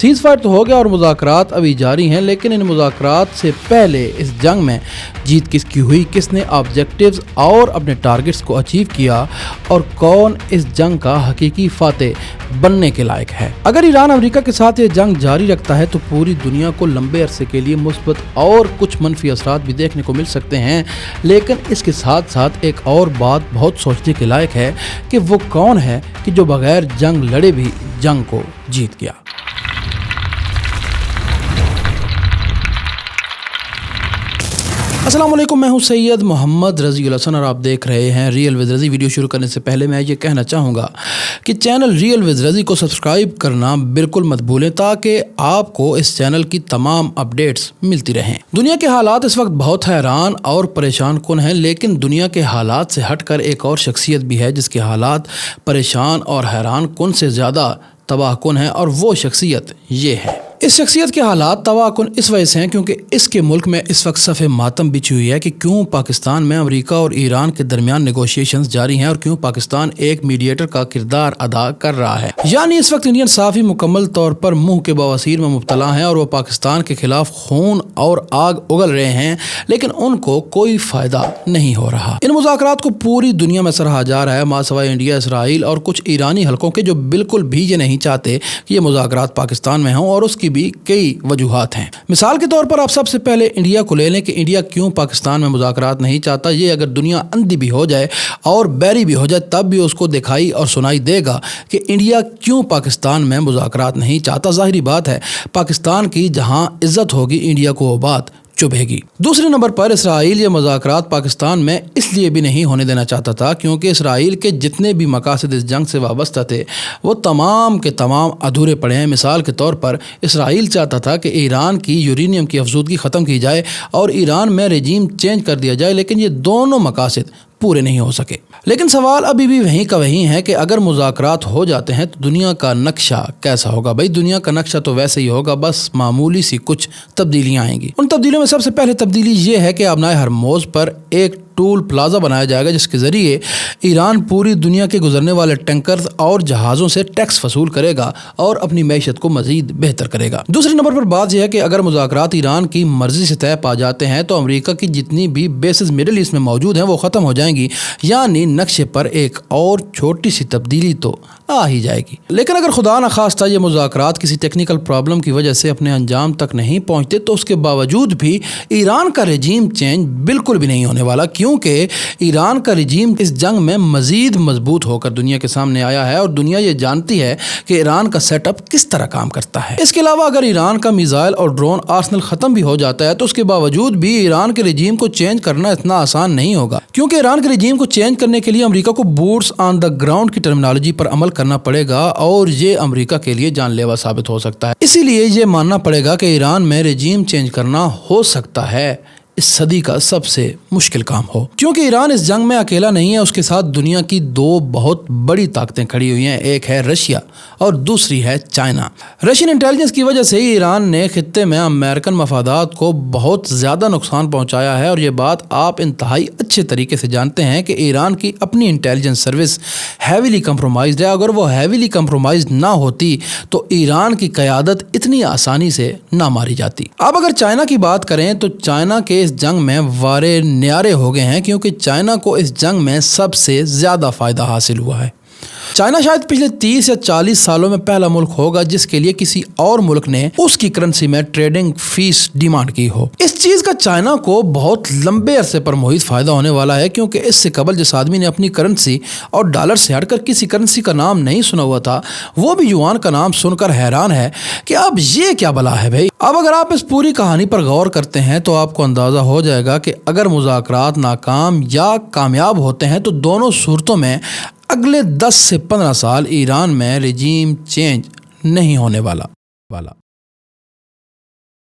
Cease fire تو ہو گیا اور مذاکرات ابھی جاری ہیں، لیکن ان مذاکرات سے پہلے اس جنگ میں جیت کس کی ہوئی، کس نے آبجیکٹیوز اور اپنے ٹارگٹس کو اچیو کیا اور کون اس جنگ کا حقیقی فاتح بننے کے لائق ہے۔ اگر ایران امریکہ کے ساتھ یہ جنگ جاری رکھتا ہے تو پوری دنیا کو لمبے عرصے کے لیے مثبت اور کچھ منفی اثرات بھی دیکھنے کو مل سکتے ہیں، لیکن اس کے ساتھ ساتھ ایک اور بات بہت سوچنے کے لائق ہے کہ وہ کون ہے کہ جو بغیر جنگ لڑے بھی جنگ کو جیت گیا۔ السلام علیکم، میں ہوں سید محمد رضی الحسن اور آپ دیکھ رہے ہیں ریئل ود رضی۔ ویڈیو شروع کرنے سے پہلے میں یہ کہنا چاہوں گا کہ چینل ریئل ود رضی کو سبسکرائب کرنا بالکل مت بھولیں تاکہ آپ کو اس چینل کی تمام اپڈیٹس ملتی رہیں۔ دنیا کے حالات اس وقت بہت حیران اور پریشان کن ہیں، لیکن دنیا کے حالات سے ہٹ کر ایک اور شخصیت بھی ہے جس کے حالات پریشان اور حیران کن سے زیادہ تباہ کن ہیں، اور وہ شخصیت یہ ہے۔ اس شخصیت کے حالات تباہ کن اس وجہ سے ہیں کیونکہ اس کے ملک میں اس وقت صف ماتم بچھی ہوئی ہے کہ کیوں پاکستان میں امریکہ اور ایران کے درمیان نیگوشیشنز جاری ہیں اور کیوں پاکستان ایک میڈیٹر کا کردار ادا کر رہا ہے۔ یعنی اس وقت انڈین صحافی مکمل طور پر منہ کے بواسیر میں مبتلا ہیں اور وہ پاکستان کے خلاف خون اور آگ اگل رہے ہیں، لیکن ان کو کوئی فائدہ نہیں ہو رہا۔ ان مذاکرات کو پوری دنیا میں سراہا جا رہا ہے، ماں سوائے انڈیا، اسرائیل اور کچھ ایرانی حلقوں کے جو بالکل بھی یہ نہیں چاہتے کہ یہ مذاکرات پاکستان میں ہوں، اور اس کی بھی کئی وجوہات ہیں۔ مثال کے طور پر آپ سب سے پہلے انڈیا کو لے لیں کہ انڈیا کیوں پاکستان میں مذاکرات نہیں چاہتا۔ یہ اگر دنیا اندھی بھی ہو جائے اور بیری بھی ہو جائے تب بھی اس کو دکھائی اور سنائی دے گا کہ انڈیا کیوں پاکستان میں مذاکرات نہیں چاہتا۔ ظاہری بات ہے پاکستان کی جہاں عزت ہوگی انڈیا کو وہ بات چبھے گی۔ دوسرے نمبر پر اسرائیل یہ مذاکرات پاکستان میں اس لیے بھی نہیں ہونے دینا چاہتا تھا کیونکہ اسرائیل کے جتنے بھی مقاصد اس جنگ سے وابستہ تھے وہ تمام کے تمام ادھورے پڑے ہیں۔ مثال کے طور پر اسرائیل چاہتا تھا کہ ایران کی یورینیم کی افزودگی ختم کی جائے اور ایران میں رجیم چینج کر دیا جائے، لیکن یہ دونوں مقاصد پورے نہیں ہو سکے۔ لیکن سوال ابھی بھی وہیں کا وہیں ہے کہ اگر مذاکرات ہو جاتے ہیں تو دنیا کا نقشہ کیسا ہوگا؟ بھائی دنیا کا نقشہ تو ویسے ہی ہوگا، بس معمولی سی کچھ تبدیلیاں آئیں گی۔ ان تبدیلیوں میں سب سے پہلے تبدیلی یہ ہے کہ آبنائے ہرموز پر ایک ٹول پلازا بنایا جائے گا جس کے ذریعے ایران پوری دنیا کے گزرنے والے ٹینکرز اور جہازوں سے ٹیکس وصول کرے گا اور اپنی معیشت کو مزید بہتر کرے گا۔ دوسرے نمبر پر بات یہ ہے کہ اگر مذاکرات ایران کی مرضی سے طے پا جاتے ہیں تو امریکہ کی جتنی بھی بیسز مڈل ایسٹ میں موجود ہیں وہ ختم ہو جائیں گی، یعنی نقشے پر ایک اور چھوٹی سی تبدیلی تو آ ہی جائے گی۔ لیکن اگر خدا نخواستہ یہ مذاکرات کسی ٹیکنیکل پرابلم کی وجہ سے اپنے انجام تک نہیں پہنچتے تو اس کے باوجود بھی ایران کا رجیم چینج بالکل بھی نہیں ہونے والا، کیونکہ ایران کا رجیم اس جنگ میں مزید مضبوط ہو کر دنیا کے سامنے آیا ہے اور دنیا یہ جانتی ہے کہ ایران کا سیٹ اپ کس طرح کام کرتا ہے۔ اس کے علاوہ اگر ایران کا میزائل اور ڈرون آرسنل ختم بھی ہو جاتا ہے تو اس کے باوجود بھی ایران کے رجیم کو چینج کرنا اتنا آسان نہیں ہوگا، کیونکہ ایران کے رجیم کو چینج کرنے کے لیے امریکہ کو بوٹس آن دا گراؤنڈ کی ٹرمینالوجی پر عمل کرنا پڑے گا اور یہ امریکہ کے لیے جان لیوا ثابت ہو سکتا ہے۔ اسی لیے یہ ماننا پڑے گا کہ ایران میں رجیم چینج کرنا ہو سکتا ہے اس صدی کا سب سے مشکل کام ہو، کیونکہ ایران اس جنگ میں اکیلا نہیں ہے، اس کے ساتھ دنیا کی دو بہت بڑی طاقتیں کھڑی ہوئی ہیں، ایک ہے رشیا اور دوسری ہے چائنا۔ رشین انٹیلیجنس کی وجہ سے ہی ایران نے خطے میں امریکن مفادات کو بہت زیادہ نقصان پہنچایا ہے، اور یہ بات آپ انتہائی اچھے طریقے سے جانتے ہیں کہ ایران کی اپنی انٹیلیجنس سروس ہیویلی کمپرومائزڈ ہے۔ اگر وہ ہیویلی کمپرومائزڈ نہ ہوتی تو ایران کی قیادت اتنی آسانی سے نہ ماری جاتی۔ اب اگر چائنا کی بات کریں تو چائنا کے جنگ میں وارے نیارے ہو گئے ہیں کیونکہ چائنا کو اس جنگ میں سب سے زیادہ فائدہ حاصل ہوا ہے۔ چائنا شاید پچھلے 30 یا 40 سالوں میں پہلا ملک ہوگا جس کے لیے کسی اور ملک نے اس کی کرنسی میں ٹریڈنگ فیس ڈیمانڈ کی ہو۔ اس چیز کا چائنا کو بہت لمبے عرصے پر محیط فائدہ ہونے والا ہے، کیونکہ اس سے قبل جس آدمی نے اپنی کرنسی اور ڈالر سے ہٹ کر کسی کرنسی کا نام نہیں سنا ہوا تھا وہ بھی یوان کا نام سن کر حیران ہے کہ اب یہ کیا بلا ہے بھائی۔ اب اگر آپ اس پوری کہانی پر غور کرتے ہیں تو آپ کو اندازہ ہو جائے گا کہ اگر مذاکرات ناکام یا کامیاب ہوتے ہیں تو دونوں صورتوں میں اگلے 10 سے 15 سال ایران میں رجیم چینج نہیں ہونے والا۔